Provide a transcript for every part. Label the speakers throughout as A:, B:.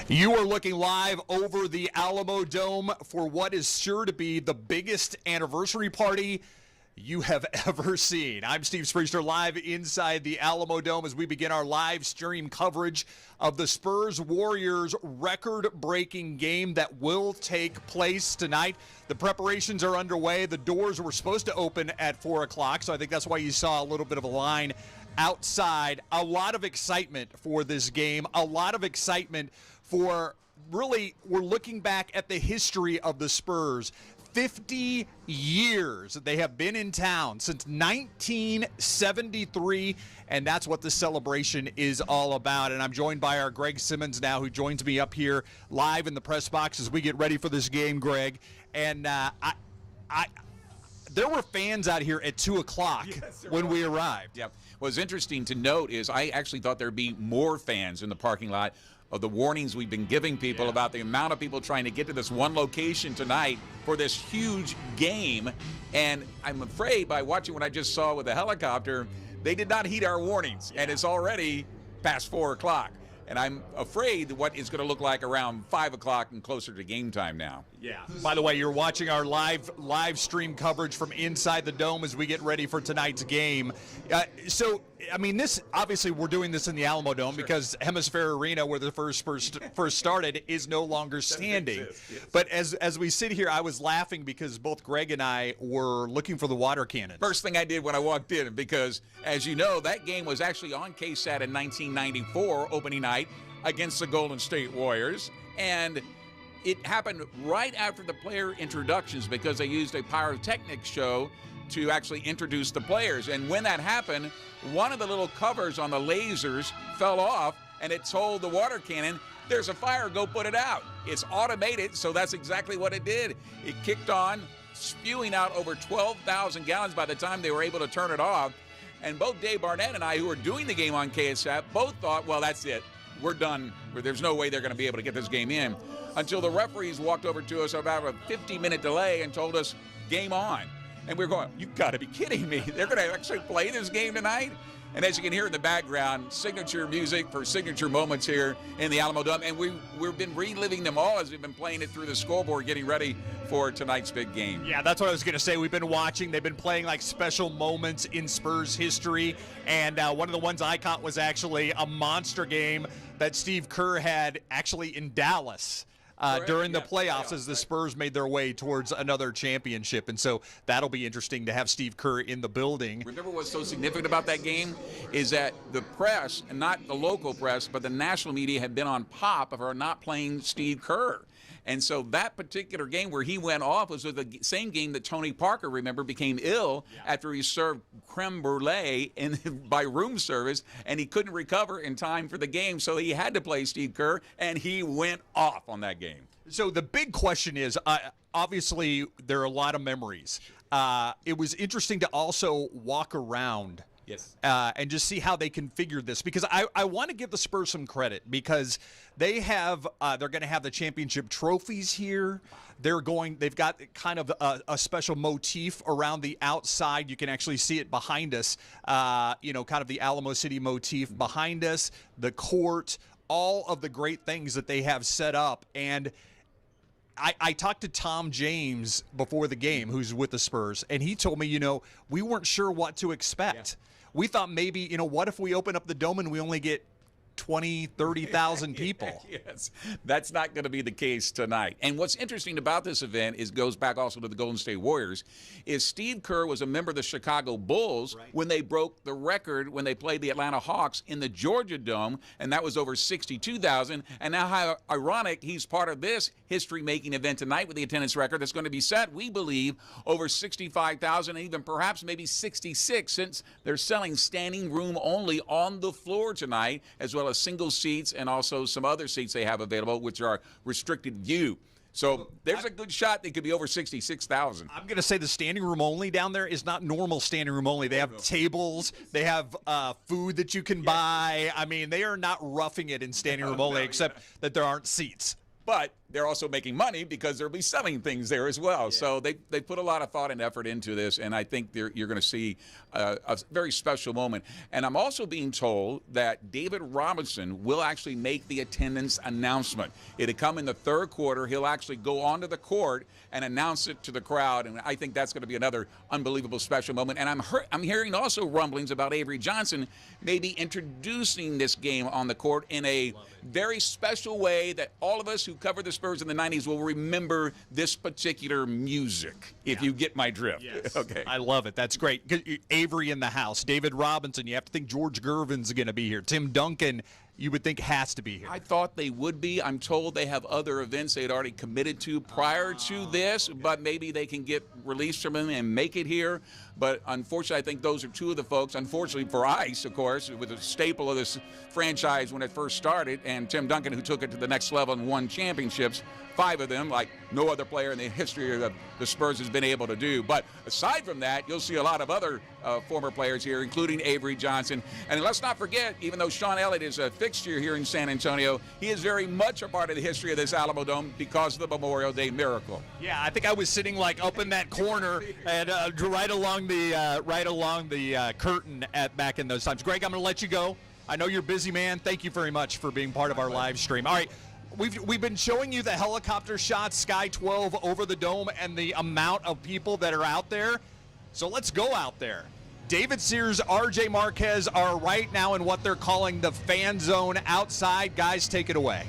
A: You are looking live over the Alamo Dome for what is sure to be the biggest anniversary party you have ever seen. I'm Steve Spriester, live inside the Alamo Dome as we begin our live stream coverage of the Spurs-Warriors record-breaking game that will take place tonight. The preparations are underway. The doors were supposed to open at 4 o'clock, so I think that's why you saw a little bit of a line outside. A lot of excitement for this game, a lot of excitement for, really, we're looking back at the history of the Spurs. 50 years they have been in town, since 1973, and that's what the celebration is all about. And I'm joined by our Greg Simmons now, who joins me up here live in the press box as we get ready for this game, Greg. And there were fans out here at 2 o'clock when we arrived.
B: Yeah. What's interesting to note is I actually thought there'd be more fans in the parking lot of the warnings we've been giving people about the amount of people trying to get to this one location tonight for this huge game. And I'm afraid by watching what I just saw with the helicopter, they did not heed our warnings. And it's already past 4 o'clock. And I'm afraid what it's going to look like around 5 o'clock and closer to game time now.
A: Yeah. By the way, you're watching our live stream coverage from inside the Dome as we get ready for tonight's game. So, I mean, this obviously we're doing this in the Alamo Dome because Hemisphere Arena, where the first started, is no longer standing. Yes. But as we sit here, I was laughing because both Greg and I were looking for the water cannons.
B: First thing I did when I walked in, because as you know, that game was actually on KSAT in 1994, opening night against the Golden State Warriors, and it happened right after the player introductions because they used a pyrotechnics show to actually introduce the players. And when that happened, one of the little covers on the lasers fell off, and it told the water cannon, there's a fire, go put it out. It's automated, so that's exactly what it did. It kicked on, spewing out over 12,000 gallons by the time they were able to turn it off. And both Dave Barnett and I, who were doing the game on KSAT, both thought, well, that's it. We're done. There's no way they're going to be able to get this game in. Until the referees walked over to us about a 50-minute delay and told us, game on. And we're going, you got to be kidding me. They're going to actually play this game tonight? And as you can hear in the background, signature music for signature moments here in the Alamo Dome. And we've been reliving them all as we've been playing it through the scoreboard, getting ready for tonight's big game.
A: Yeah, that's what I was going to say. We've been watching. They've been playing like special moments in Spurs history. And one of the ones I caught was actually a monster game that Steve Kerr had actually in Dallas. During the playoffs as the Spurs made their way towards another championship. And so that'll be interesting to have Steve Kerr in the building.
B: Remember what's so significant about that game is that the press, and not the local press, but the national media had been on top of her not playing Steve Kerr. And so that particular game where he went off was the same game that Tony Parker, remember, became ill after he served creme brulee by room service, and he couldn't recover in time for the game, so he had to play Steve Kerr, and he went off on that game.
A: So the big question is, obviously, there are a lot of memories. It was interesting to also walk around and just see how they configured this, because I want to give the Spurs some credit because they're going to have the championship trophies here. They've got kind of a special motif around the outside. You can actually see it behind us, kind of the Alamo City motif behind us, the court, all of the great things that they have set up. And I talked to Tom James before the game, who's with the Spurs, and he told me, we weren't sure what to expect. Yeah. We thought maybe, what if we open up the Dome and we only get 20, 30,000 people?
B: Yes, that's not going to be the case tonight. And what's interesting about this event goes back also to the Golden State Warriors, is Steve Kerr was a member of the Chicago Bulls when they broke the record when they played the Atlanta Hawks in the Georgia Dome, and that was over 62,000. And now how ironic, he's part of this history-making event tonight with the attendance record that's going to be set, we believe, over 65,000, and even perhaps maybe 66, since they're selling standing room only on the floor tonight, as well as single seats and also some other seats they have available, which are restricted view. So there's a good shot they could be over 66,000.
A: I'm going to say the standing room only down there is not normal standing room only. They have tables. They have food that you can buy. I mean, they are not roughing it in standing room only, except that there aren't seats.
B: But they're also making money because they'll be selling things there as well. Yeah. So they put a lot of thought and effort into this, and I think you're going to see a very special moment. And I'm also being told that David Robinson will actually make the attendance announcement. It'll come in the third quarter. He'll actually go onto the court and announce it to the crowd, and I think that's going to be another unbelievable special moment. And I'm hearing also rumblings about Avery Johnson maybe introducing this game on the court in a very special way that all of us who covered the Spurs in the 90s will remember this particular music, if you get my drift.
A: Yes.
B: Okay.
A: I love it. That's great. Avery in the house. David Robinson. You have to think George Gervin's going to be here. Tim Duncan, you would think, has to be here.
B: I thought they would be. I'm told they have other events they had already committed to prior to this, but maybe they can get released from them and make it here. But unfortunately, I think those are two of the folks. Unfortunately for Ice, of course, it was a staple of this franchise when it first started, and Tim Duncan, who took it to the next level and won championships, 5 of them, like no other player in the history of the Spurs has been able to do. But aside from that, you'll see a lot of other former players here, including Avery Johnson. And let's not forget, even though Sean Elliott is a fixture here in San Antonio, he is very much a part of the history of this Alamo Dome because of the Memorial Day miracle.
A: Yeah, I think I was sitting like up in that corner and right along the curtain back in those times. Greg, I'm going to let you go. I know you're a busy man. Thank you very much for being part of our live stream. All right. We've been showing you the helicopter shots, Sky 12 over the dome, and the amount of people that are out there. So let's go out there. David Sears, RJ Marquez are right now in what they're calling the fan zone outside. Guys, take it away.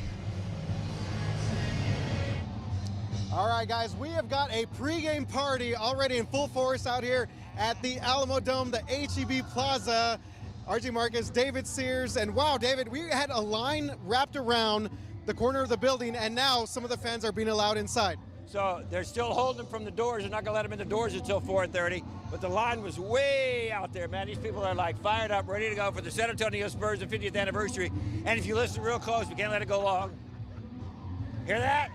C: All right, guys, we have got a pregame party already in full force out here at the Alamo Dome, the HEB Plaza. RJ Marquez, David Sears, and wow, David, we had a line wrapped around the corner of the building, and now some of the fans are being allowed inside.
D: So they're still holding them from the doors. They're not going to let them in the doors until 4:30. But the line was way out there, man. These people are like fired up, ready to go for the San Antonio Spurs' 50th anniversary. And if you listen real close, we can't let it go long. Hear that?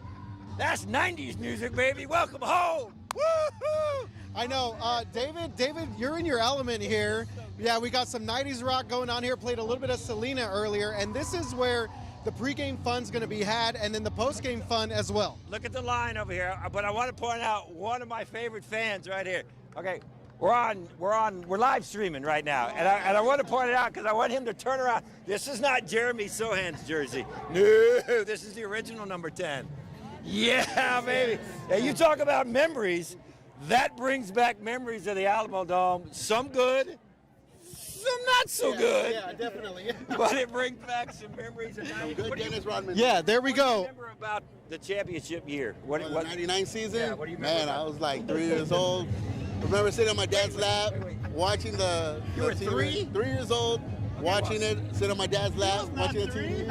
D: That's 90s music, baby. Welcome home. Woo-hoo!
C: I know. David, you're in your element here. Yeah, we got some 90s rock going on here. Played a little bit of Selena earlier. And this is where the pregame fun's going to be had, and then the postgame fun as well.
D: Look at the line over here, but I want to point out one of my favorite fans right here. Okay, we're live streaming right now, and I want to point it out because I want him to turn around. This is not Jeremy Sohan's jersey. No, this is the original number 10. Yeah, baby. Yeah, you talk about memories. That brings back memories of the Alamo Dome. Some good, some not so good.
C: Yeah, definitely.
D: But it brings back some memories.
E: Some good Dennis Rodman.
C: Yeah, there we go.
D: What do you remember about the championship year?
E: The 99 season?
D: Yeah, what do you remember?
E: Man, I was like 3 years old. I remember sitting on my dad's lap, watching the
D: You were
E: TV.
D: 3?
E: 3 years old, watching it, sitting on my dad's lap, watching the TV.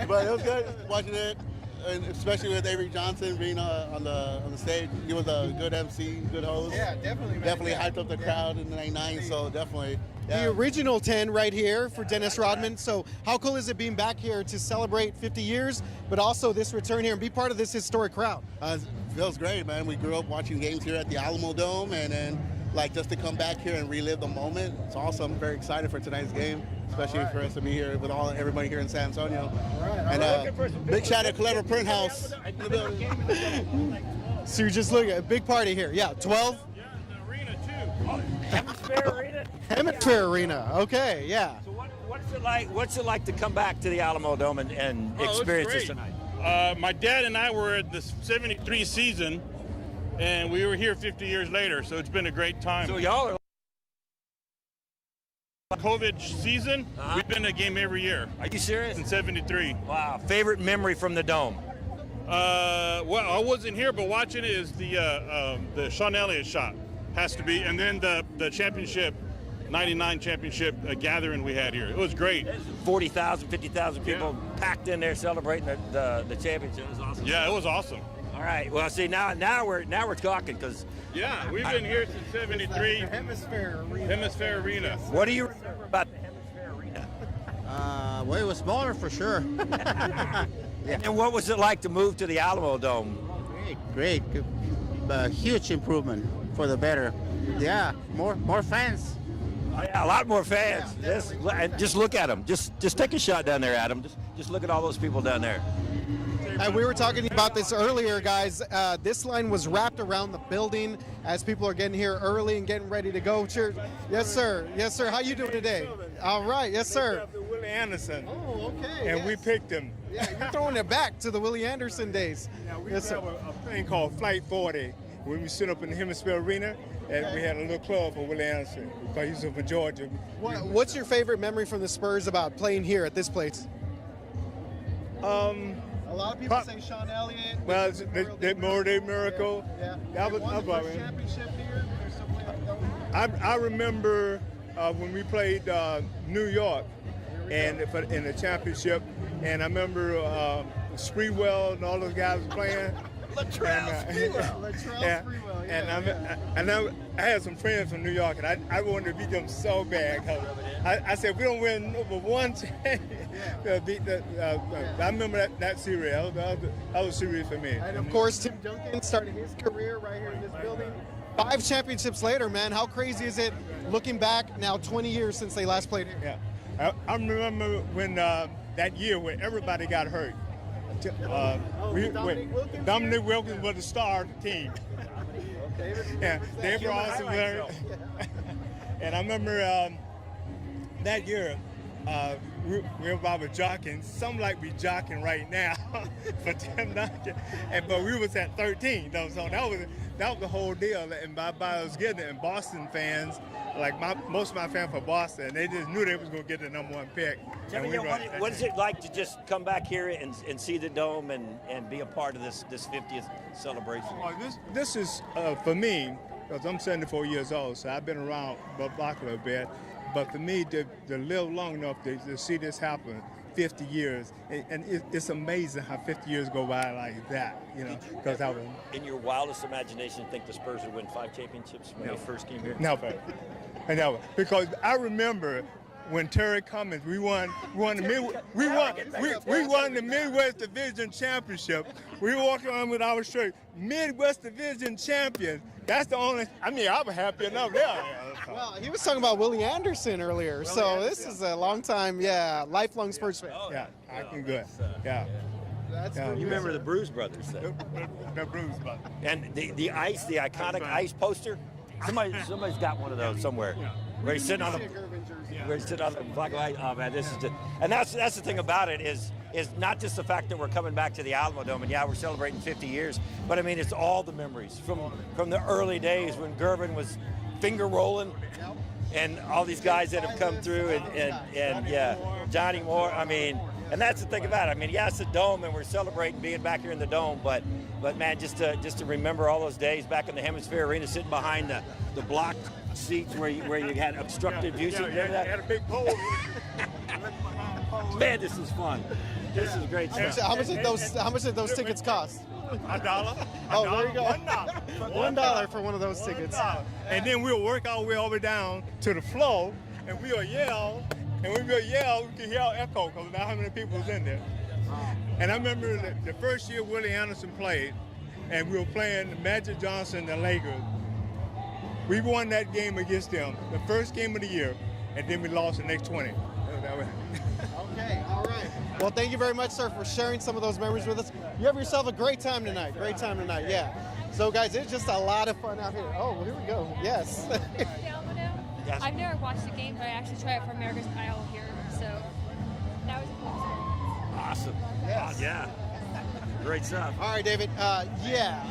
E: But it was good watching it, and especially with Avery Johnson being on the stage. He was a good MC, good host.
C: Yeah, definitely. Man.
E: Definitely hyped up the crowd in the 99, so definitely. Yeah.
C: The original 10 right here for Dennis Rodman. So how cool is it being back here to celebrate 50 years, but also this return here and be part of this historic crowd?
E: It feels great, man. We grew up watching games here at the Alamo Dome, and then like just to come back here and relive the moment. It's awesome. I'm very excited for tonight's game, especially for us to be here with everybody here in San Antonio. And big shout out to Clever Print House.
C: So you're just looking at a big party here. Yeah, 12?
F: Yeah, the arena too.
D: Hemisphere Arena?
C: Hemisphere Arena. Okay, yeah.
D: So what's it like? What's it like to come back to the Alamo Dome and experience this tonight?
F: My dad and I were at the 73 season, and we were here 50 years later, so it's been a great time.
D: So y'all are.
F: COVID season, we've been to a game every year.
D: Are you serious?
F: Since 73.
D: Wow. Favorite memory from the Dome?
F: Well, I wasn't here, but watching it is the Sean Elliott shot. Has to be. And then the championship, 99 championship gathering we had here. It was great.
D: 40,000, 50,000 people packed in there celebrating the championship. It was awesome.
F: Yeah, it was awesome.
D: All right. Well, see, now we're talking because.
F: Yeah, we've been here since 73.
C: Hemisphere Arena.
F: Hemisphere Arena.
D: What do you remember about the Hemisphere Arena?
G: Well, it was smaller for sure.
D: And what was it like to move to the Alamo Dome?
G: Great. Huge improvement for the better. Yeah, more fans.
D: Oh, yeah, a lot more fans. Just look at them. Just take a shot down there, Adam. Just look at all those people down there.
C: And we were talking about this earlier, guys. This line was wrapped around the building as people are getting here early and getting ready to go. Cheers. Yes, sir. Yes, sir. How you doing today? All right. Yes, sir.
H: Willie Anderson.
C: Oh, okay.
H: And we picked him.
C: Yeah, you're throwing it back to the Willie Anderson days.
H: Now, we
C: Yes,
H: have
C: sir.
H: a thing called Flight 40 when we sit up in the Hemisphere Arena, and we had a little club for Willie Anderson because he's from Georgia.
C: What's your favorite memory from the Spurs about playing here at this place? A lot of people say Sean Elliott.
H: Well, the Motor Day Miracle.
C: Yeah.
H: That was
C: won the
H: about
C: first
H: it.
C: championship here. There's some
H: I remember when we played New York and in the championship, and I remember Spriester and all those guys were playing.
C: Latrell Sprewell, yeah.
H: And I had some friends from New York, and I wanted to beat them so bad. 'Cause I said, we don't win number one. I remember that series. That was serious for me.
C: And of course, Tim Duncan started his career right here in this building. 5 championships later, man. How crazy is it looking back now 20 years since they last played here?
H: Yeah, I remember when that year when everybody got hurt. Dominic Wilkins was the star of the team. Yeah, they brought us and I remember that year we were about jockeying, some like we jockeying right now for Tim Duncan, but we was at 13 though, so that was the whole deal. And by us getting it, and Boston fans, like most of my fans for Boston, they just knew they was gonna get the #1 pick.
D: Tell me, what is it like to just come back here and see the Dome and be a part of this 50th celebration?
H: Well, this is for me, because I'm 74 years old, so I've been around the block a little bit. But for me, to live long enough to see this happen, 50 years, and it's amazing how 50 years go by like that, you know. Because I was
D: in your wildest imagination think the Spurs would win 5 championships when they first came here?
H: Never, because I remember when Terry Cummings, we won the Midwest Division Championship. We walked around with our shirt, Midwest Division champions. That's the only. I was happy enough there.
C: Well, he was talking about Willie Anderson earlier, this is a long time, lifelong Spurs fan.
H: Yeah, I can good. Yeah.
C: You
D: remember the Bruise Brothers, though?
H: The Bruise Brothers.
D: And the iconic ice poster. Somebody's got one of those somewhere. Where he's sitting on the black light. Oh man, this is just, and that's the thing about it is not just the fact that we're coming back to the Alamo Dome and we're celebrating 50 years, but I mean it's all the memories from the early days when Gervin was finger rolling, and all these guys that have come through and Johnny Moore. I mean, and that's the thing about it. I mean, it's the Dome and we're celebrating being back here in the Dome, but man, just to remember all those days back in the Hemisphere Arena, sitting behind the blocked seats where you had obstructed views.
H: Had a big pole.
D: Man, this is fun. This is great stuff.
C: How much did those tickets cost?
H: $1.
C: Oh, there you go.
H: $1.
C: $1 for one of those tickets.
H: And then we'll work our way over down to the floor, and we'll yell. And when we'll yell, we can hear our echo because not how many people was in there. And I remember the first year Willie Anderson played, and we were playing Magic Johnson and the Lakers. We won that game against them, the first game of the year, and then we lost the next 20.
C: Okay, all right. Well, thank you very much, sir, for sharing some of those memories with us. You have yourself a great time tonight. Yeah. So, guys, it's just a lot of fun out here. Oh, well, here we go. Yes.
D: Yes.
I: I've never watched the game, but I actually tried it for America's Idol here, so that was a cool experience.
D: Awesome.
C: Yes.
D: Yeah. Great stuff.
C: All right, David.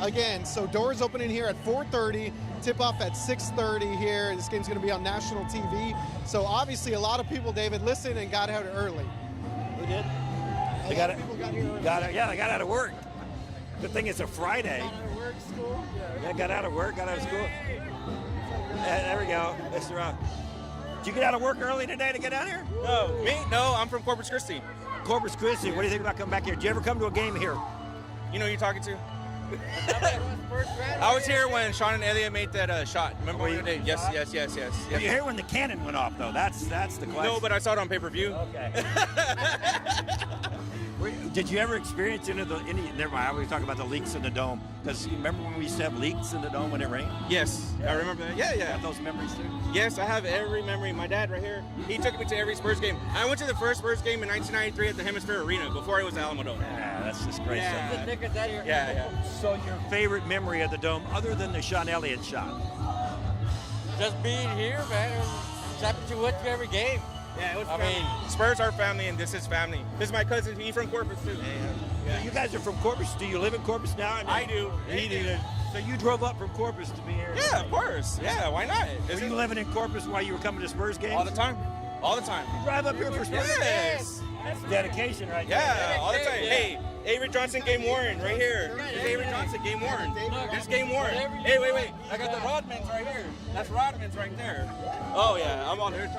C: Again, so doors opening here at 4:30, tip-off at 6:30 here. This game's going to be on national TV. So obviously a lot of people, David, listened and got out early.
D: Who did? They got out of work. Good thing it's a Friday.
C: Got out of work, school.
D: Got out of work, got out of school. There we go. Mr. Rock. Did you get out of work early today to get out here?
J: No, me? No, I'm from Corpus Christi.
D: Corpus Christi. What do you think about coming back here? Did you ever come to a game here?
J: You know who you're talking to? I was here when Sean and Elliott made that shot. Remember when you did? Yes.
D: Were you here when the cannon went off, though? That's the question.
J: No, but I saw it on pay-per-view.
D: Okay. Did you ever experience any? Never mind. I always talk about the leaks in the dome. Because you remember when we used to have leaks in the dome when it rained?
J: Yes, I remember that. Yeah, yeah.
D: Got those memories too?
J: Yes, I have every memory. My dad right here, he took me to every Spurs game. I went to the first Spurs game in 1993 at the Hemisphere Arena before it was Alamo Dome.
D: Yeah, that's just great
J: Yeah.
D: stuff.
J: Yeah, yeah.
D: So your favorite memory of the dome, other than the Sean Elliott shot?
J: Just being here, man. It's happened to went to every game. Yeah, it was Spurs are family, and this is family. This is my cousin. He's from Corpus, too.
D: Yeah. You guys are from Corpus. Do you live in Corpus now?
J: I do.
D: He did. So you drove up from Corpus to be here?
J: Yeah, of course. Yeah, why not?
D: Were you living in Corpus while you were coming to Spurs games?
J: All the time. All the time.
D: You drive up here for Spurs
J: Yes.
D: games? That's dedication right there.
J: Yeah, all the time. Hey, Avery Johnson game worn right here. This is Avery Johnson game worn. This game worn. Hey, wait. I got the Rodmans right here. That's Rodmans right there. Oh yeah, I'm on here.
C: It's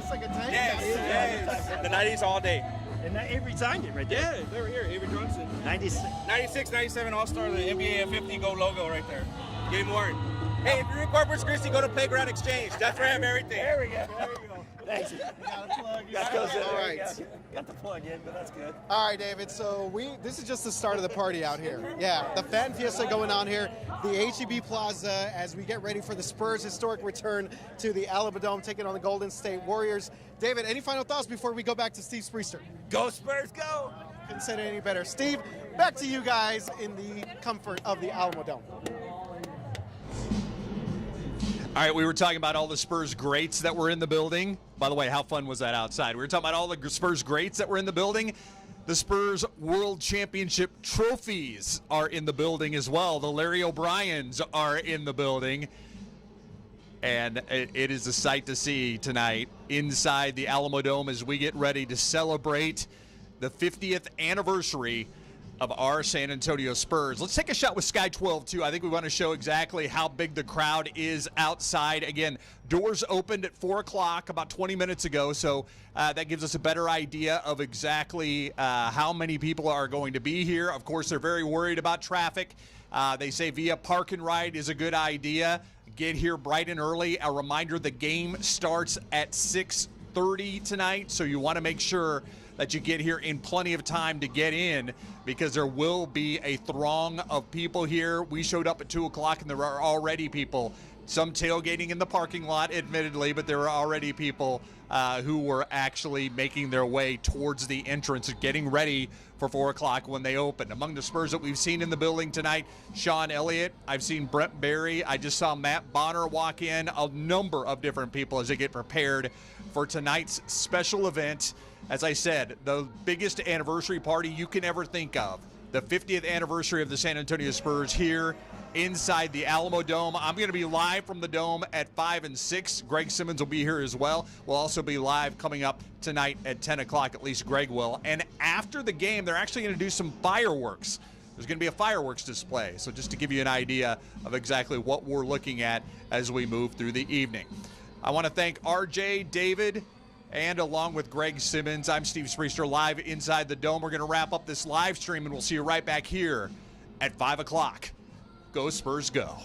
C: like a tank.
J: Yes. The 90s all day.
D: And that Avery signed it right there.
J: Yeah, they were here. Avery Johnson.
D: 96.
J: 97 All-Star, the NBA 50 Go logo right there. Game worn. Hey, if you're in Corpus Christi, go to Playground Exchange. That's where I have everything.
D: There we go. Thanks.
C: All right.
D: Got the plug in, but that's good.
C: All right, David. So this is just the start of the party out here. Yeah, the fan fiesta going on here, the HEB Plaza, as we get ready for the Spurs' historic return to the Alamo Dome, taking on the Golden State Warriors. David, any final thoughts before we go back to Steve Spriester?
D: Go Spurs, go!
C: Couldn't say it any better. Steve, back to you guys in the comfort of the Alamo Dome.
A: All right, we were talking about all the Spurs greats that were in the building. By the way, how fun was that outside? We were talking about all the Spurs greats that were in the building. The Spurs World Championship trophies are in the building as well. The Larry O'Briens are in the building. And it is a sight to see tonight inside the Alamo Dome as we get ready to celebrate the 50th anniversary of our San Antonio Spurs. Let's take a shot with Sky 12, too. I think we want to show exactly how big the crowd is outside. Again, doors opened at 4 o'clock about 20 minutes ago, so that gives us a better idea of exactly how many people are going to be here. Of course, they're very worried about traffic. They say via park and ride is a good idea. Get here bright and early. A reminder, the game starts at 6:30 tonight, so you want to make sure that you get here in plenty of time to get in, because there will be a throng of people here. We showed up at 2 o'clock, and there are already people, some tailgating in the parking lot, admittedly, but there are already people who were actually making their way towards the entrance, getting ready for 4 o'clock when they open. Among the Spurs that we've seen in the building tonight, Sean Elliott, I've seen Brent Barry, I just saw Matt Bonner walk in, a number of different people as they get prepared for tonight's special event. As I said, the biggest anniversary party you can ever think of. The 50th anniversary of the San Antonio Spurs here inside the Alamo Dome. I'm going to be live from the Dome at 5 and 6. Greg Simmons will be here as well. We'll also be live coming up tonight at 10 o'clock, at least Greg will. And after the game, they're actually going to do some fireworks. There's going to be a fireworks display. So just to give you an idea of exactly what we're looking at as we move through the evening. I want to thank RJ, David, and along with Greg Simmons, I'm Steve Spriester, live inside the Dome. We're going to wrap up this live stream, and we'll see you right back here at 5 o'clock. Go Spurs, go.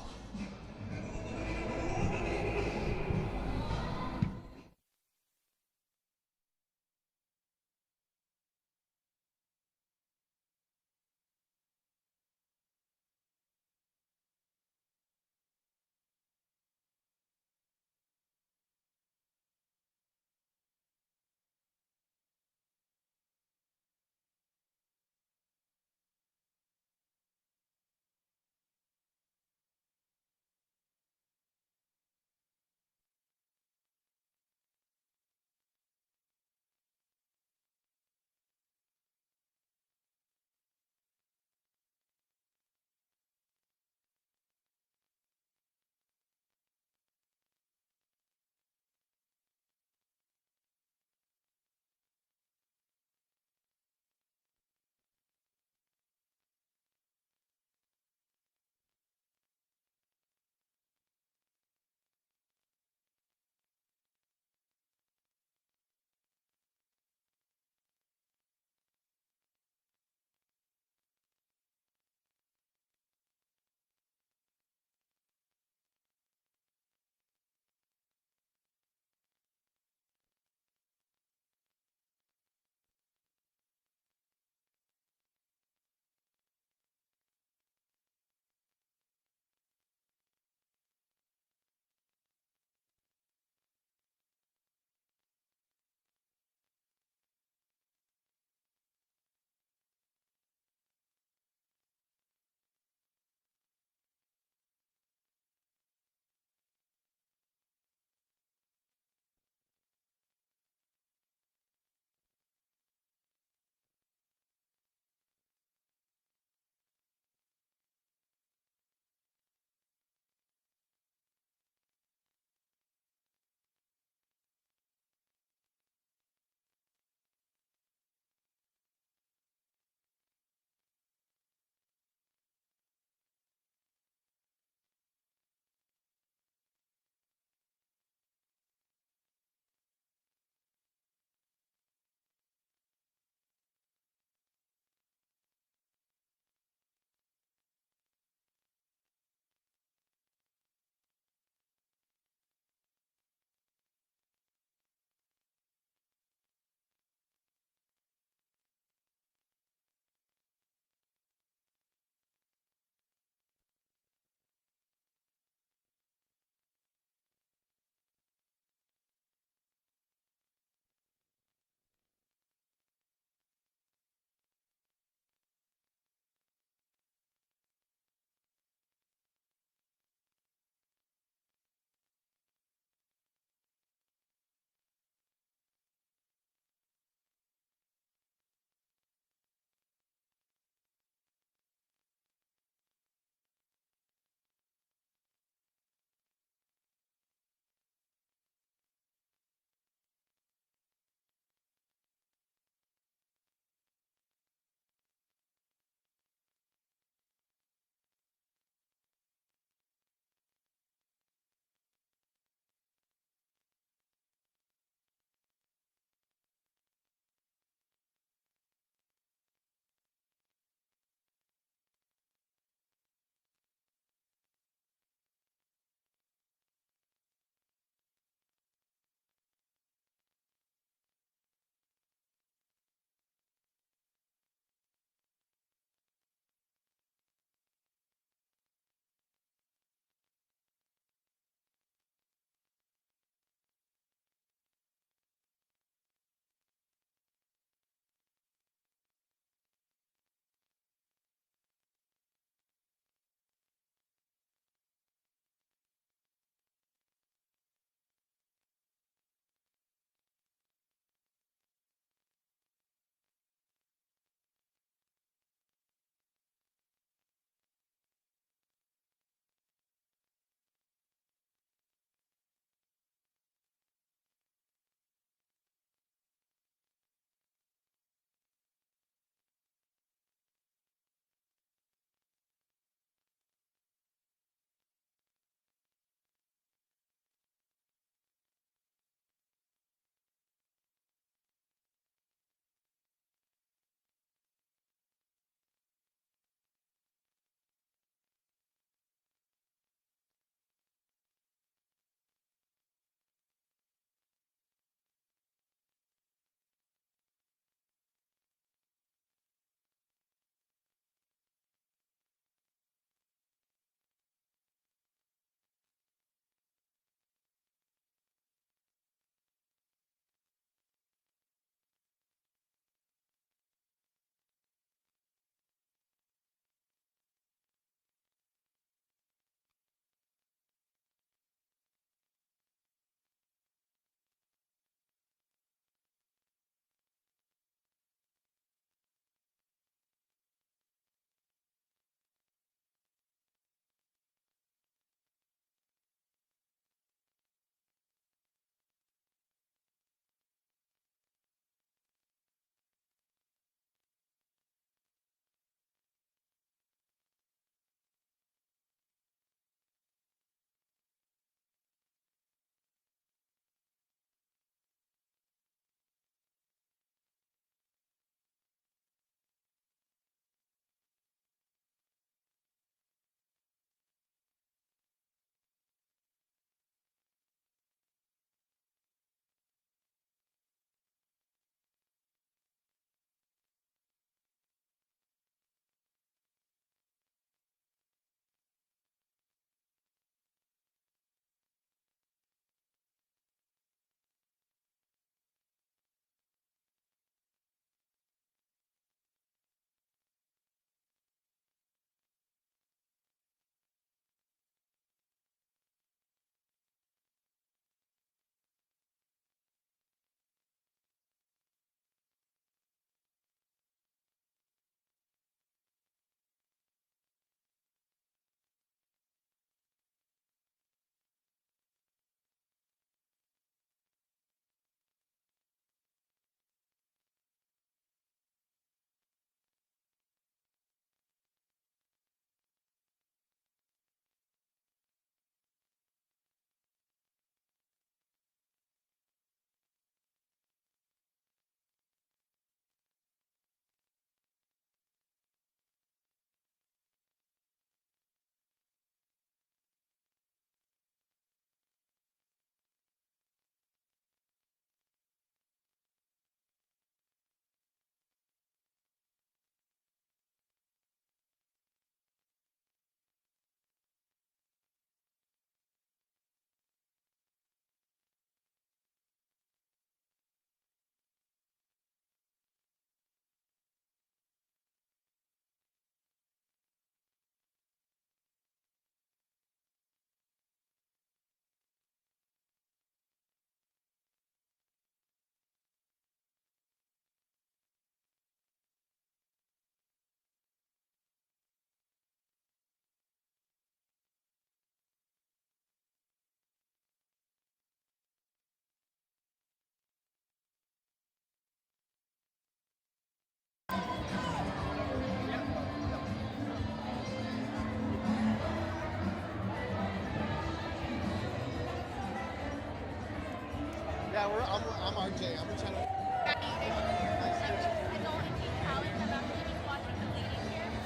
C: Yeah, I'm RJ. I'm the channel.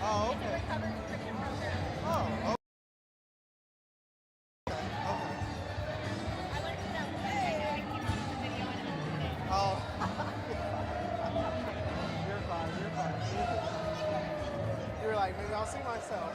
C: Oh, okay. Oh, oh. You're fine. You're like, maybe I'll see myself.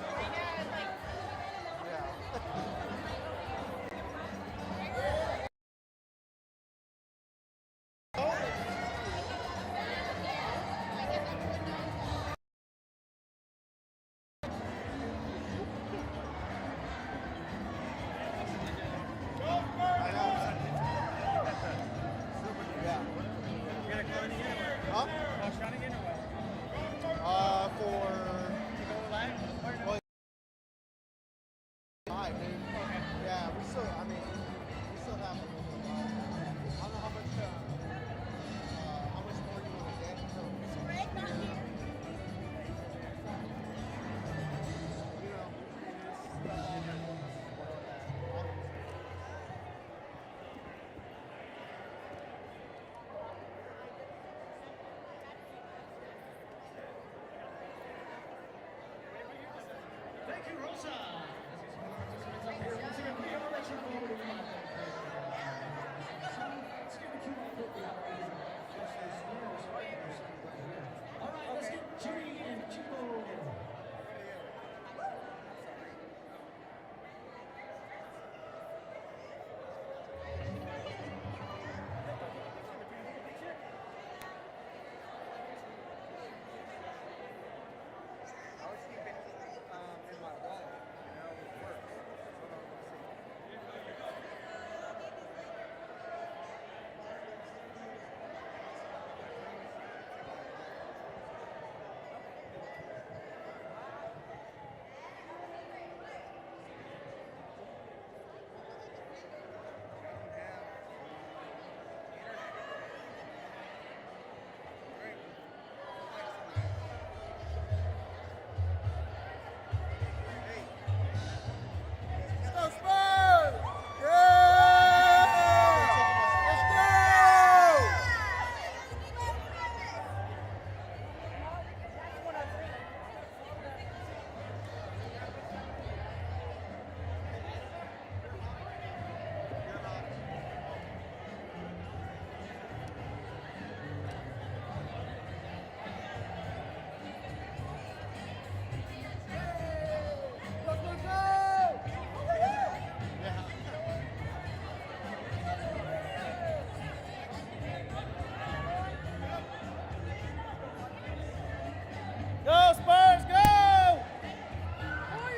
H: Go Spurs, go!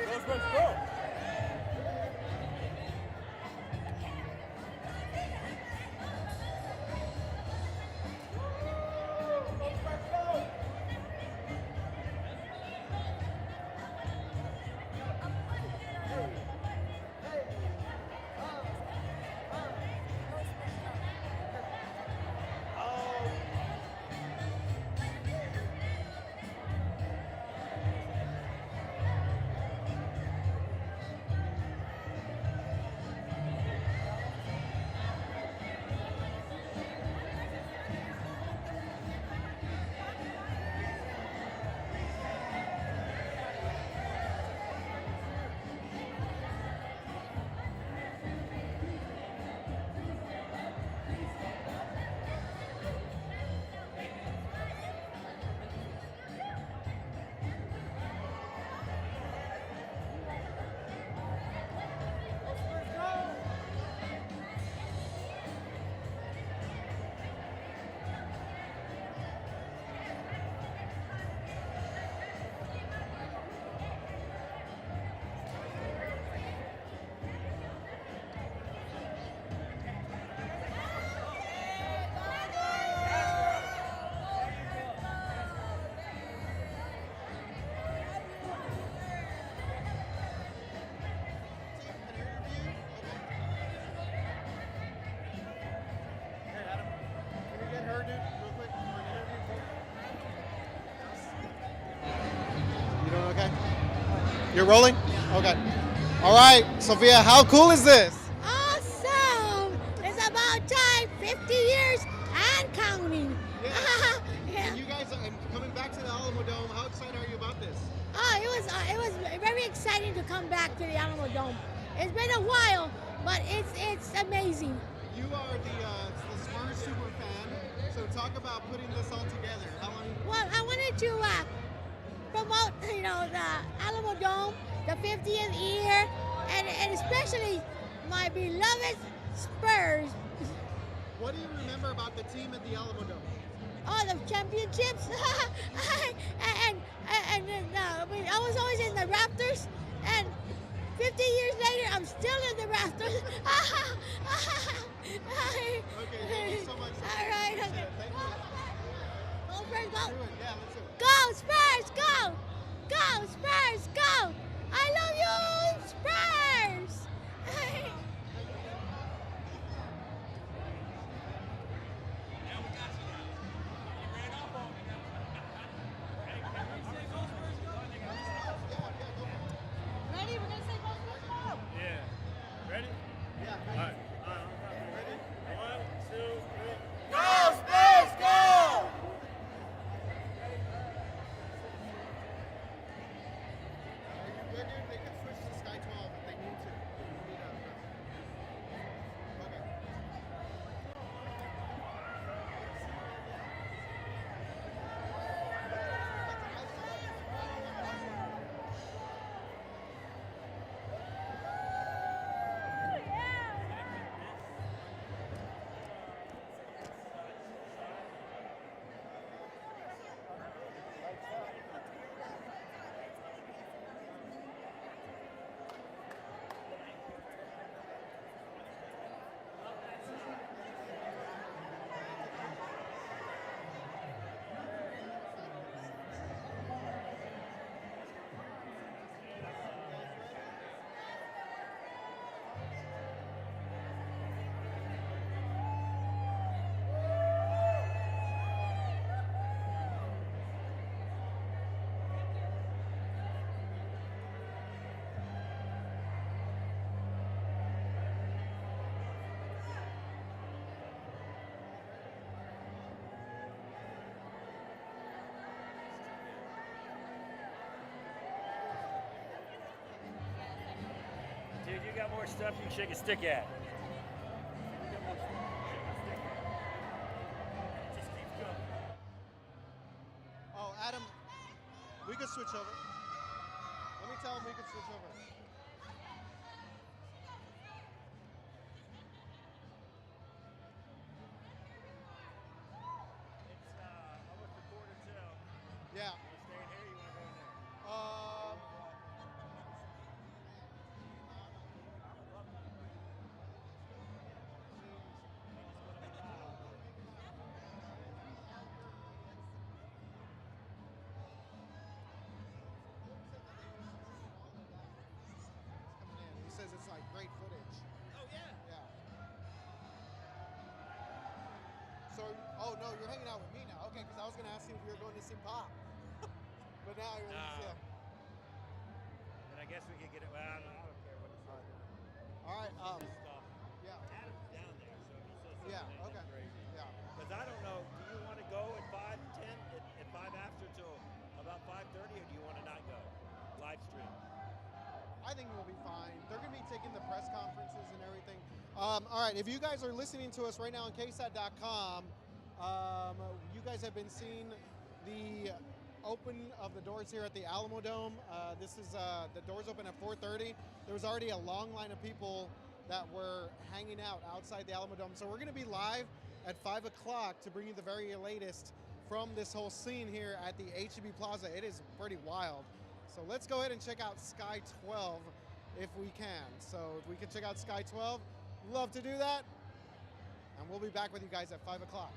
H: Go Spurs, go!
C: You're rolling? Okay. All right, Sophia, how cool is this?
K: Awesome! It's about time 50 years and counting.
C: Yeah. And you guys are coming back to the Alamo Dome. How excited are you about this?
K: Oh, it was very exciting to come back to the Alamo Dome. It's been a while, but it's amazing.
C: You are the Spurs super fan, so talk about putting this all together. How long?
K: Well, I wanted to promote, the Alamo Dome, the 50th year, and especially my beloved Spurs.
C: What do you remember about the team at the Alamo Dome?
K: Oh, the championships, and I was always in the Raptors, and 50 years later, I'm still in the Raptors.
C: Okay, thank you so much.
K: All right, okay.
C: Thank you.
K: Go Spurs, go!
C: Yeah, let's do it.
K: Go Spurs, go! Go Spurs, go! I love you, Spurs! Ready? We're gonna say go Spurs, go!
F: Yeah. Ready?
C: Yeah.
F: All right. Ready? 1, 2, 3.
K: Go Spurs, go!
C: They can switch to Sky 12 if they need to. Okay.
D: Dude, you got more stuff you can shake a stick at.
C: Oh, Adam, we could switch over. Let me tell him we could switch over.
D: It's almost a quarter till.
C: Yeah.
D: You want to stay in here or you want to go in there?
C: He says it's like great footage.
D: Oh, yeah.
C: Yeah. So, oh no, you're hanging out with me now. Okay, because I was gonna ask you if you were going to see Pop. But now you're
D: No.
C: yeah.
D: But I guess we could get it. Well, I don't care what it says.
C: All right.
D: This stuff.
C: Yeah.
D: Adam's down there, so if he says something
C: Yeah.
D: ain't
C: Okay.
D: crazy.
C: Yeah.
D: Because I don't know, do you want to go at 5:10, at 5 after till about 5:30, or do you want to not go? Live stream.
C: I think we'll be fine. They're going to be taking the press conferences and everything. All right, if you guys are listening to us right now on KSAT.com, you guys have been seeing the open of the doors here at the Alamo Dome. This is the doors open at 4:30. There was already a long line of people that were hanging out outside the Alamo Dome. So we're going to be live at 5 o'clock to bring you the very latest from this whole scene here at the H-E-B Plaza. It is pretty wild. So let's go ahead and check out Sky 12 if we can. So if we can check out Sky 12, love to do that. And we'll be back with you guys at 5 o'clock.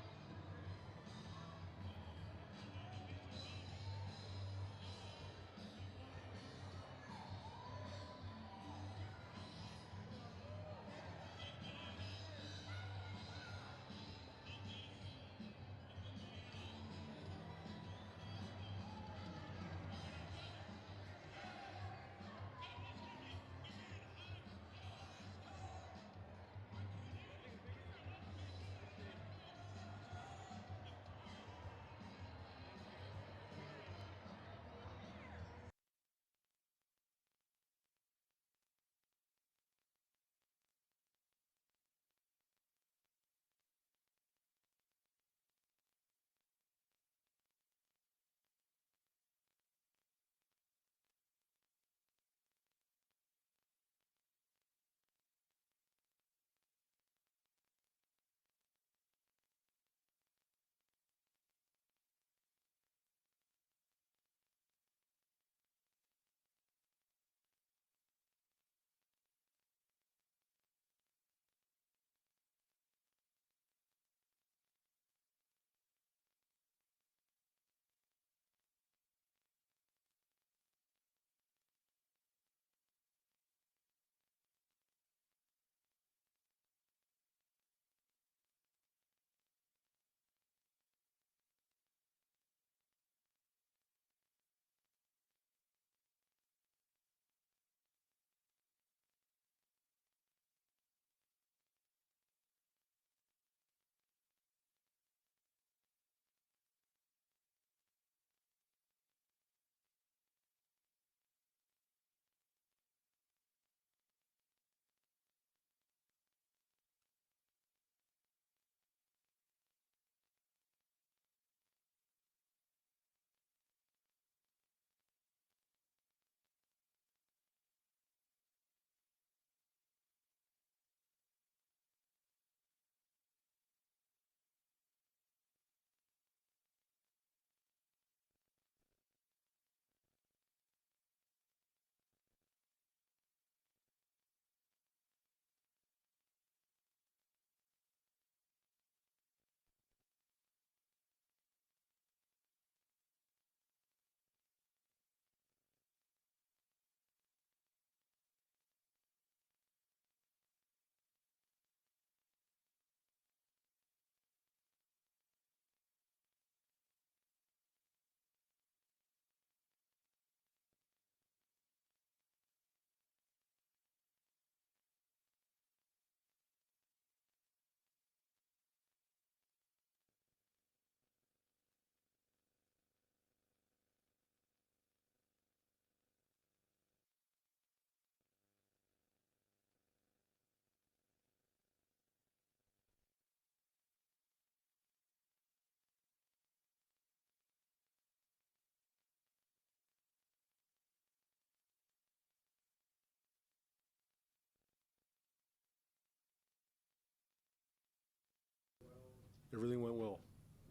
L: everything went well.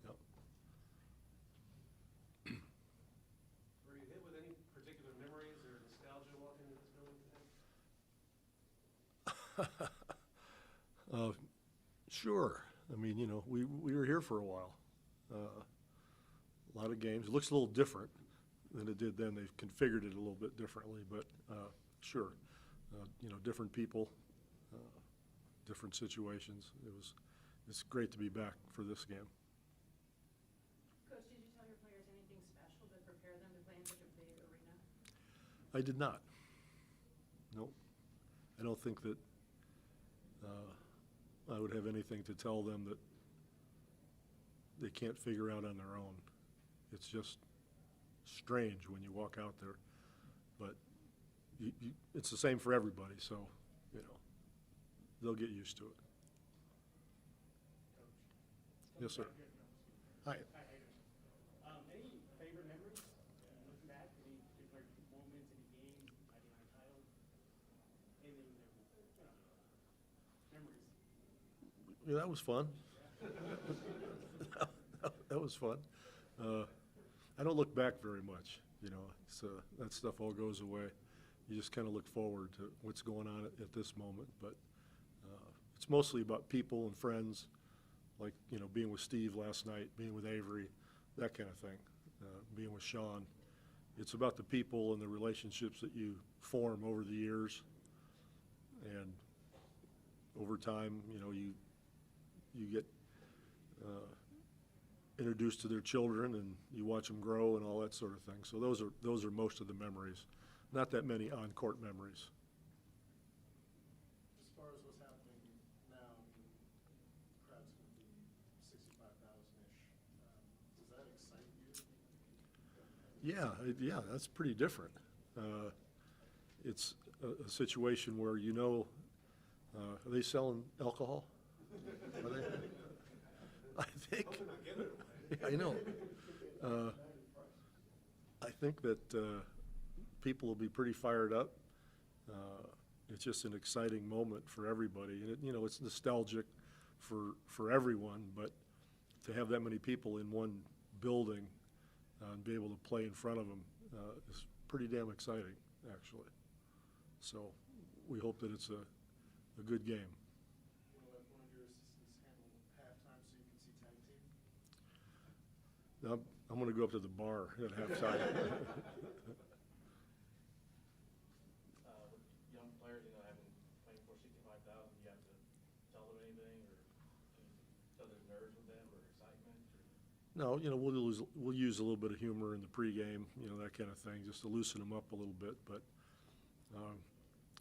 L: Yep.
M: Were you hit with any particular memories or nostalgia walking into this building today?
L: Sure. I mean, you know, we were here for a while. A lot of games. It looks a little different than it did then. They've configured it a little bit differently, but sure. You know, different people, different situations. It's great to be back for this game.
N: Coach, did you tell your players anything special to prepare them to play in such a big arena?
L: I did not. Nope. I don't think that I would have anything to tell them that they can't figure out on their own. It's just strange when you walk out there, but it's the same for everybody, so, you know, they'll get used to it. Yes, sir. Hi.
M: Any favorite memories looking back? Any particular moments, any games, 99 title? Anything that, memories?
L: Yeah, that was fun. That was fun. I don't look back very much, you know, so that stuff all goes away. You just kind of look forward to what's going on at this moment, but it's mostly about people and friends, like, you know, being with Steve last night, being with Avery, that kind of thing, being with Sean. It's about the people and the relationships that you form over the years, and over time, you know, you get introduced to their children, and you watch them grow and all that sort of thing. So those are most of the memories. Not that many on-court memories.
M: As far as what's happening now, I mean, the crowd's going to be 65,000-ish. Does that excite you?
L: Yeah, that's pretty different. It's a situation where, you know, are they selling alcohol? Are they? I think. Yeah, I know. I think that people will be pretty fired up. It's just an exciting moment for everybody, and you know, it's nostalgic for everyone. But to have that many people in one building and be able to play in front of them is pretty damn exciting, actually. So we hope that it's a good game.
M: Will one of your assistants handle halftime so you can see tag team?
L: I'm going to go up to the bar at halftime.
M: With young players, you know, having playing for 65,000, you have to tell them anything, or can you tell their nerves with them, or excitement?
L: No, you know, we'll use a little bit of humor in the pregame, you know, that kind of thing, just to loosen them up a little bit. But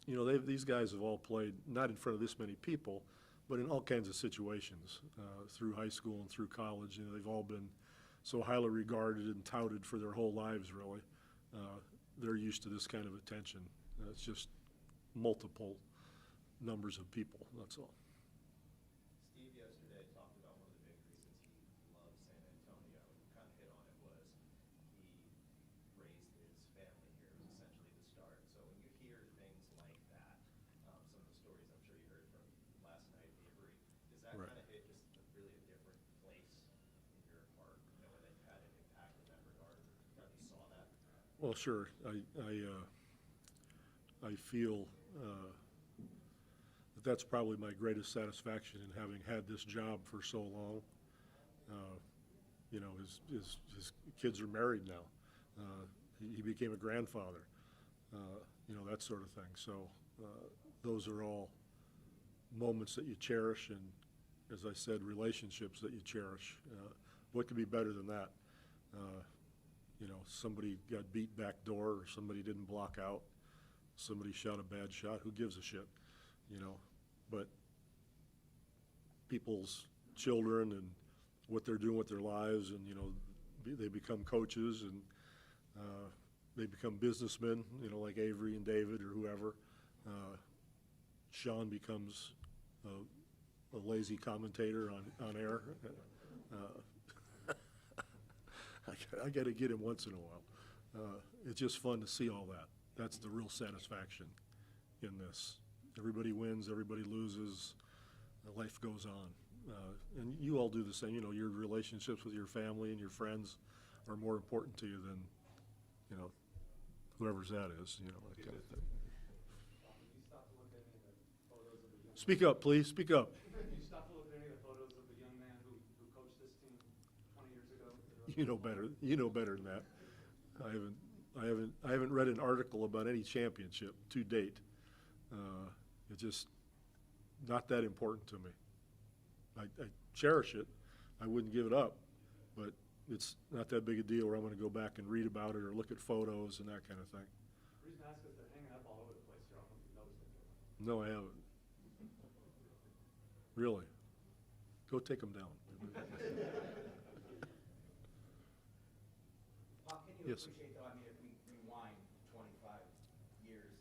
L: you know, these guys have all played not in front of this many people, but in all kinds of situations through high school and through college. You know, they've all been so highly regarded and touted for their whole lives, really. They're used to this kind of attention. It's just multiple numbers of people, that's all.
O: Steve yesterday talked about one of the big reasons he loves San Antonio, and kind of hit on it, was he raised his family here. It was essentially the start. So when you hear things like that, some of the stories I'm sure you heard from last night, Avery, does that
L: Right.
O: kind of hit just really a different place in your heart, knowing that you had an impact in that regard, or you saw that?
L: Well, sure. I feel that's probably my greatest satisfaction in having had this job for so long. You know, his kids are married now. He became a grandfather. You know, that sort of thing. So those are all moments that you cherish, and as I said, relationships that you cherish. What could be better than that? You know, somebody got beat back door, or somebody didn't block out, somebody shot a bad shot. Who gives a shit? You know, but people's children and what they're doing with their lives, and you know, they become coaches, and they become businessmen, you know, like Avery and David or whoever. Sean becomes a lazy commentator on air. I got to get him once in a while. It's just fun to see all that. That's the real satisfaction in this. Everybody wins, everybody loses, life goes on. And you all do the same. You know, your relationships with your family and your friends are more important to you than, you know, whoever's that is, you know, that kind of thing. Speak up, please. Speak up.
M: Did you stop to look at any of the photos of the young man who coached this team 20 years ago?
L: You know better. You know better than that. I haven't read an article about any championship to date. It's just not that important to me. I cherish it. I wouldn't give it up, but it's not that big a deal where I'm going to go back and read about it or look at photos and that kind of thing.
M: The reason I ask is they're hanging up all over the place here. I don't know if you noticed it.
L: No, I haven't. Really? Go take them down.
P: Pop, can you
L: Yes.
P: appreciate, though, I mean, if we rewind 25 years,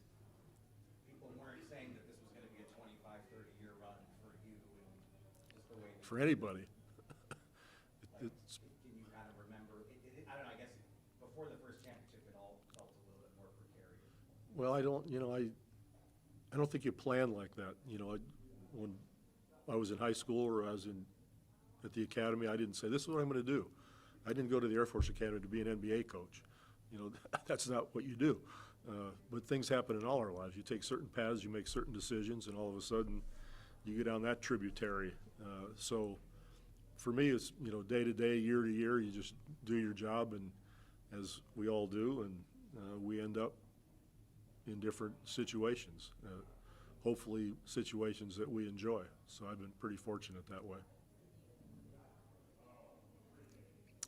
P: people weren't saying that this was going to be a 25, 30-year run for you and just the way that
L: For anybody. It's,
P: can you kind of remember, I don't know, I guess before the first championship, it all felt a little bit more precarious.
L: well, I don't, you know, I don't think you plan like that. You know, when I was in high school or I was at the academy, I didn't say, this is what I'm going to do. I didn't go to the Air Force Academy to be an NBA coach. You know, that's not what you do. But things happen in all our lives. You take certain paths, you make certain decisions, and all of a sudden you get down that tributary. So for me, it's, you know, day to day, year to year, you just do your job, and as we all do, and we end up in different situations. Hopefully situations that we enjoy. So I've been pretty fortunate that way.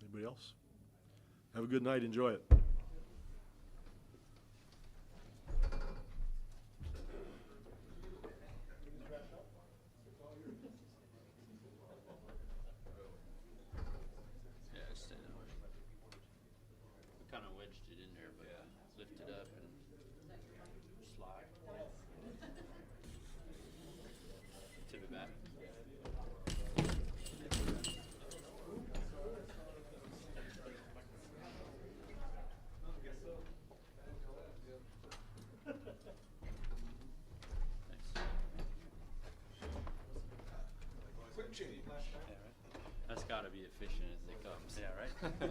L: Anybody else? Have a good night. Enjoy it.
Q: Yeah, I stand out. We kind of wedged it in there, but lift it up and slide. Tip it back.
B: Quick change.
Q: Yeah, right. That's got to be efficient as it comes. Yeah, right.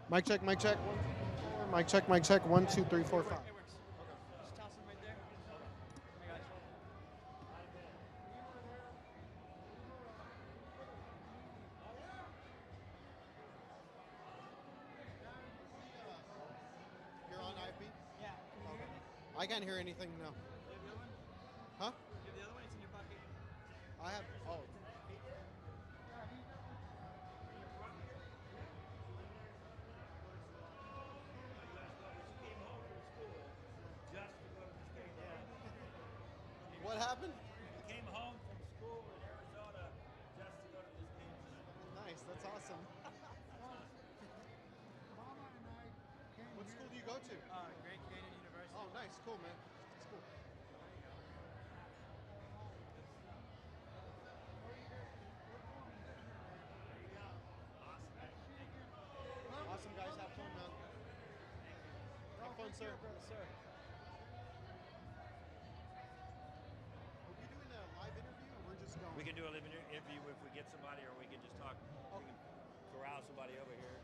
C: Mic check, mic check. 1, 2, 3, 4. Mic check, mic check. 1, 2, 3, 4, 5.
R: It works. Just toss them right there. I got you.
C: You're on IFB?
R: Yeah. Can you hear me?
C: I can't hear anything now.
R: You have the other one?
C: Huh?
R: You have the other one? It's in your pocket.
C: I have. Oh. What happened?
D: He came home from school in Arizona just to go to this game tonight.
C: Nice. That's awesome. What school do you go to?
R: Great Canadian University.
C: Oh, nice. Cool, man. That's cool. Awesome, guys. Have fun, man. Have fun, sir.
D: Sir.
C: Are we doing a live interview or we're just going?
D: We can do a live interview if we get somebody, or we can just talk. We can corral somebody over here.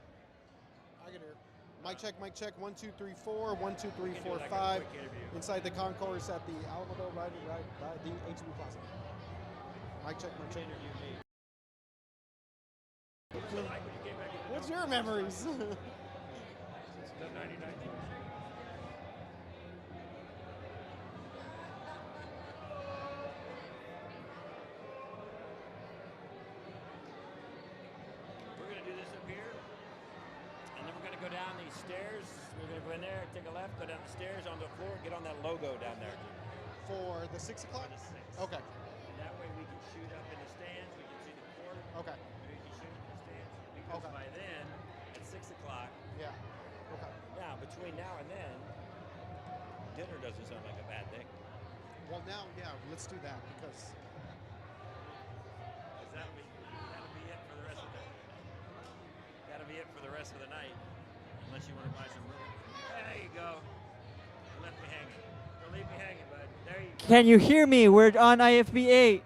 C: I can hear. Mic check, mic check. 1, 2, 3, 4. 1, 2, 3,
D: We can do
C: 4,
D: like a
C: 5.
D: quick interview.
C: Inside the concourse at the Alamo Dome, right by the HB Plaza. Mic check, mic check.
D: Interview me. So like when you came back in the
C: What's
D: dome,
C: your memories?
D: the 99 We're going to do this up here, and then we're going to go down these stairs. We're going to go in there, take a left, go down the stairs on the floor, get on that logo down there.
C: For the 6 o'clock?
D: For the 6.
C: Okay.
D: And that way we can shoot up in the stands, we can see the court.
C: Okay.
D: We can shoot in the stands. Because
C: Okay.
D: by then, at 6 o'clock,
C: Yeah. Okay.
D: now, between now and then, dinner doesn't sound like a bad thing.
C: Well, now, yeah, let's do that because
D: That'll be it for the rest of the That'll be it for the rest of the night. Unless you want to buy some room. There you go. You left me hanging. Don't leave me hanging, bud. There you go.
R: Can you hear me? We're on IFB 8.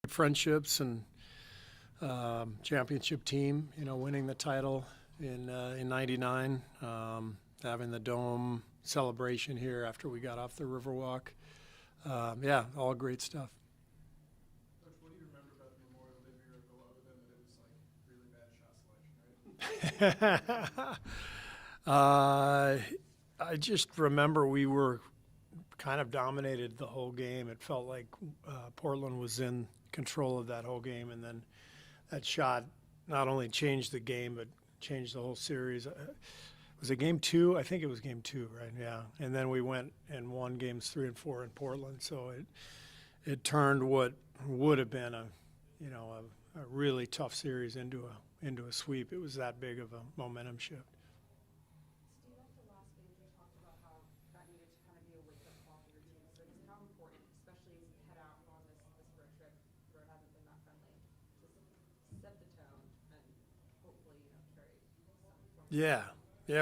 S: friendships and championship team, winning the title in '99, having the Dome celebration here after we got off the Riverwalk. yeah, all great stuff.
T: Coach, what do you remember about the Memorial Day miracle other than that it was like really bad shot selection, right?
S: I just remember we were kind of dominated the whole game. It felt like Portland was in control of that whole game, and then that shot not only changed the game but changed the whole series. Was it game 2? I think it was game 2, right? Yeah. And then we went and won games 3 and 4 in Portland. So it turned what would have been a really tough series into a sweep. It was that big of a momentum shift.
N: Steve, after last game, you talked about how that needed to kind of be a wake-up call for your team. So just how important, especially as you head out on this road trip where it hasn't been that friendly, to set the tone and hopefully, carry some form.
S: Yeah,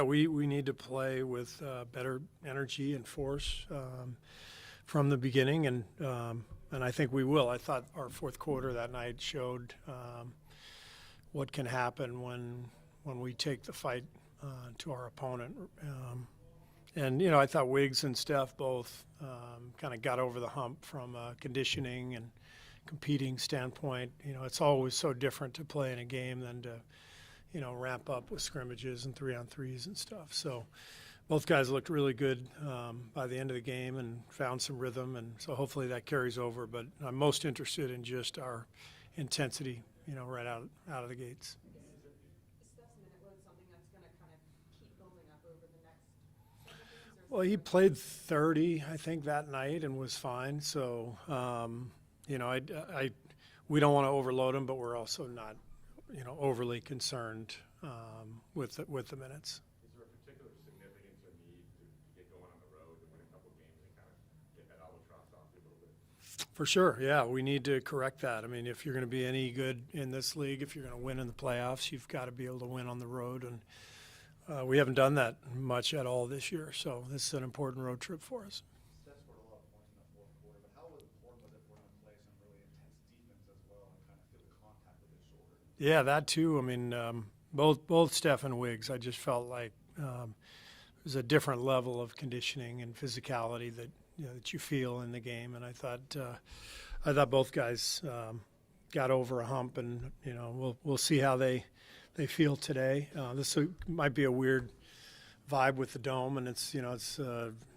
S: we need to play with better energy and force from the beginning, and I think we will. I thought our fourth quarter that night showed what can happen when we take the fight to our opponent. And I thought Wiggs and Steph both kind of got over the hump from a conditioning and competing standpoint. It's always so different to play in a game than to ramp up with scrimmages and 3-on-3s and stuff. So both guys looked really good by the end of the game and found some rhythm, and so hopefully that carries over. But I'm most interested in just our intensity, right out of the gates.
N: Is Steph's minute load something that's going to kind of keep building up over the next couple games?
S: Well, he played 30, I think, that night and was fine. So, we don't want to overload him, but we're also not overly concerned with the minutes.
M: Is there a particular significance or need to get going on the road and win a couple of games and kind of get that albatross off you a little bit?
S: For sure, yeah. We need to correct that. I mean, if you're going to be any good in this league, if you're going to win in the playoffs, you've got to be able to win on the road. And we haven't done that much at all this year, so this is an important road trip for us.
T: Steph scored a lot of points in the fourth quarter, but how important was it for him to play some really intense defense as well and kind of feel the contact with his shoulder?
S: Yeah, that too. I mean, both Steph and Wiggs, I just felt like there's a different level of conditioning and physicality that you feel in the game, and I thought both guys got over a hump, and we'll see how they feel today. This might be a weird vibe with the Dome, and it's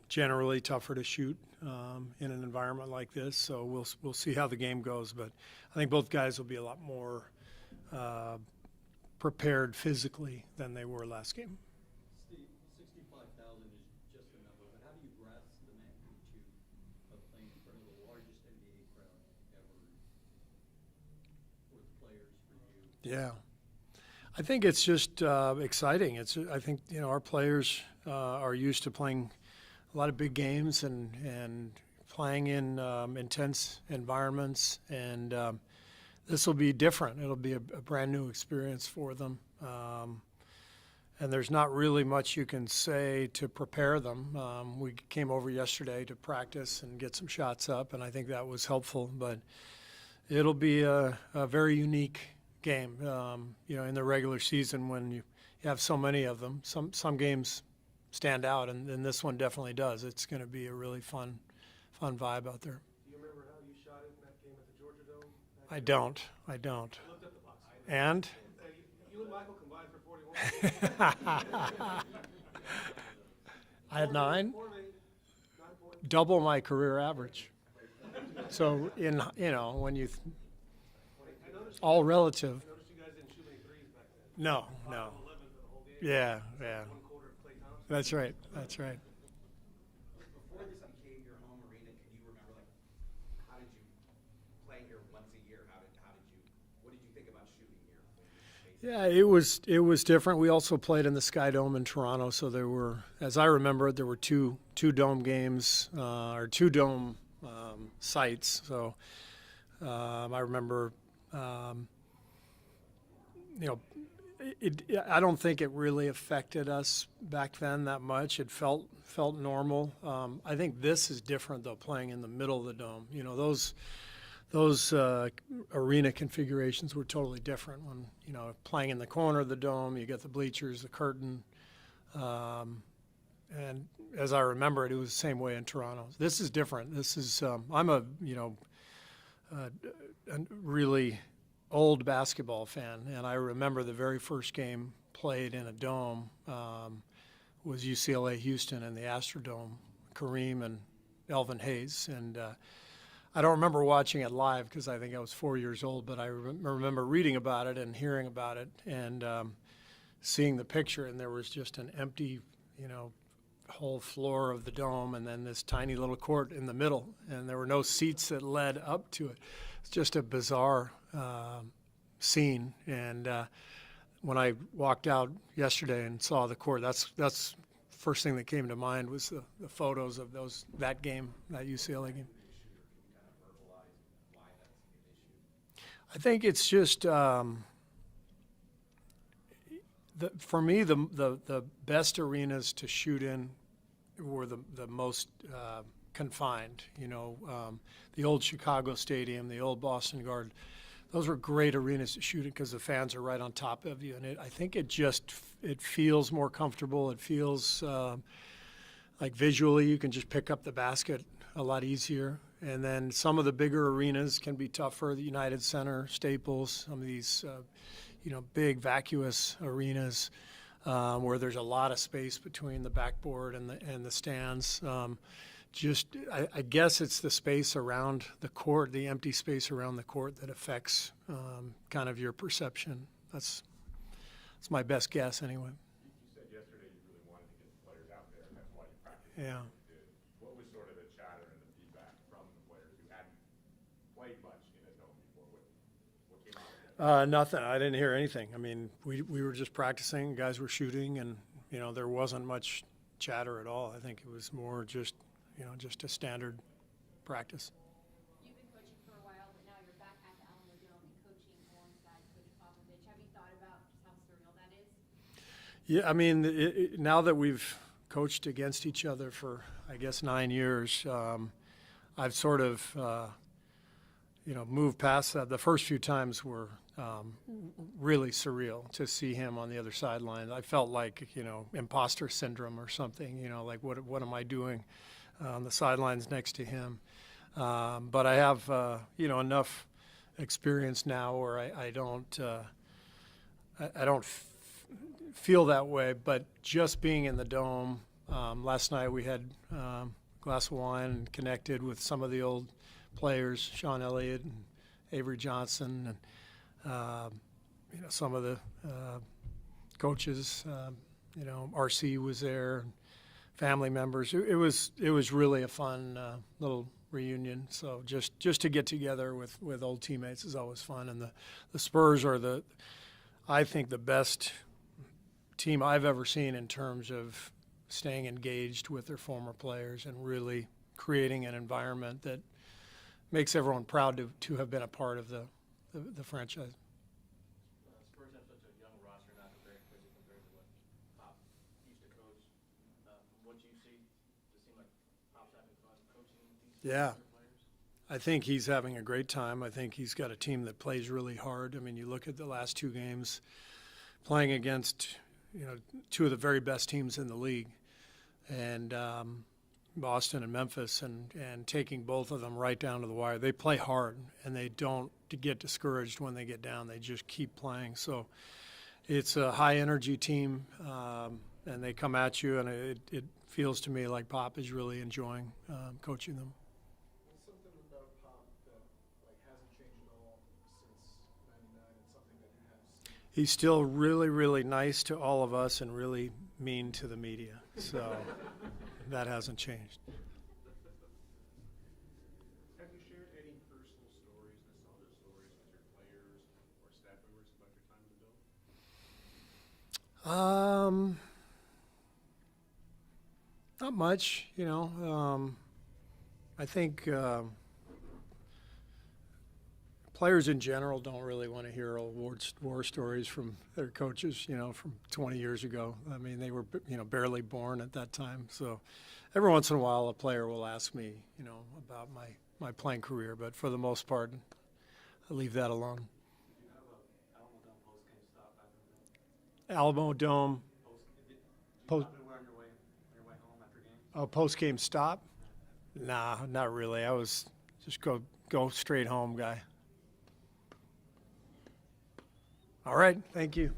S: generally tougher to shoot in an environment like this. So we'll see how the game goes, but I think both guys will be a lot more prepared physically than they were last game.
U: Steve, 65,000 is just a number, but how do you grasp the magnitude of playing in front of the largest NBA crowd ever for the players, for you?
S: Yeah. I think it's just exciting. I think our players are used to playing a lot of big games and playing in intense environments, and this will be different. It'll be a brand new experience for them, and there's not really much you can say to prepare them. We came over yesterday to practice and get some shots up, and I think that was helpful. But it'll be a very unique game. In the regular season, when you have so many of them, some games stand out, and this one definitely does. It's going to be a really fun vibe out there.
T: Do you remember how you shot it in that game at the Georgia Dome?
S: I don't.
T: I looked up the box.
S: And?
T: You and Michael combined for 41.
S: I had 9. Double my career average. So when you all relative.
T: I noticed you guys didn't shoot any threes back then.
S: No. Yeah. That's right.
P: Before this became your home arena, can you remember, how did you play here once a year? What did you think about shooting here?
S: Yeah, it was different. We also played in the Sky Dome in Toronto, so there were, as I remember it, there were two dome games or two dome sites. So I remember, I don't think it really affected us back then that much. It felt normal. I think this is different though, playing in the middle of the dome. Those arena configurations were totally different. When playing in the corner of the dome, you get the bleachers, the curtain, and as I remember it, it was the same way in Toronto. This is different. This is I'm a a really old basketball fan, and I remember the very first game played in a dome was UCLA Houston in the Astrodome, Kareem and Elvin Hayes, and I don't remember watching it live because I think I was 4 years old, but I remember reading about it and hearing about it and seeing the picture, and there was just an empty, whole floor of the dome and then this tiny little court in the middle, and there were no seats that led up to it. It's just a bizarre scene, and when I walked out yesterday and saw the court, that's first thing that came to mind was the photos of that game, that UCLA game. I think it's just for me the best arenas to shoot in were the most confined. The old Chicago Stadium, the old Boston Garden. Those were great arenas to shoot in because the fans are right on top of you, and I think it feels more comfortable. It feels like visually you can just pick up the basket a lot easier. And then some of the bigger arenas can be tougher. The United Center, Staples, some of these big vacuous arenas where there's a lot of space between the backboard and the stands. I guess it's the space around the court, the empty space around the court that affects kind of your perception. That's my best guess anyway.
E: You said yesterday you really wanted to get the players out there, and that's why you practiced.
S: Yeah.
E: What was sort of the chatter and the feedback from the players who hadn't played much in a dome before? What came out of that?
S: Nothing. I didn't hear anything. I mean, we were just practicing. Guys were shooting, and there wasn't much chatter at all. I think it was more just a standard practice.
N: You've been coaching for a while, but now you're back at the Alamo Dome and coaching alongside Coach Popovich. Have you thought about just how surreal that is?
S: Yeah, I mean, now that we've coached against each other for, I guess, 9 years, I've sort of, moved past that. The first few times were really surreal to see him on the other sideline. I felt like, imposter syndrome or something, like what am I doing on the sidelines next to him? But I have, enough experience now where I don't feel that way. But just being in the dome, last night we had a glass of wine and connected with some of the old players, Sean Elliott and Avery Johnson, and some of the coaches. RC was there, family members. It was really a fun little reunion. So just to get together with old teammates is always fun. And the Spurs are I think the best team I've ever seen in terms of staying engaged with their former players and really creating an environment that makes everyone proud to have been a part of the franchise.
M: Spurs have such a young roster, not very crazy compared to what Pop used to coach. From what you see, does it seem like Pop's having fun coaching these
S: Yeah.
M: players?
S: I think he's having a great time. I think he's got a team that plays really hard. I mean, you look at the last two games playing against, two of the very best teams in the league, and Boston and Memphis, and taking both of them right down to the wire. They play hard, and they don't get discouraged when they get down. They just keep playing. So it's a high-energy team, and they come at you, and it feels to me like Pop is really enjoying coaching them.
T: What's something about Pop that hasn't changed at all since '99, and something that you have seen?
S: He's still really, really nice to all of us and really mean to the media. So that hasn't changed.
E: Have you shared any personal stories, nostalgia stories with your players or staff members about your time in the dome?
S: Not much, I think players in general don't really want to hear old war stories from their coaches, from 20 years ago. I mean, they were, barely born at that time. So every once in a while, a player will ask me, about my playing career. But for the most part, I leave that alone.
M: Do you have a Alamo Dome post-game stop after the game?
S: Alamo Dome.
M: Do you stop anywhere on your way home after game?
S: Post-game stop? Nah, not really. I was just go straight home guy. All right, thank you.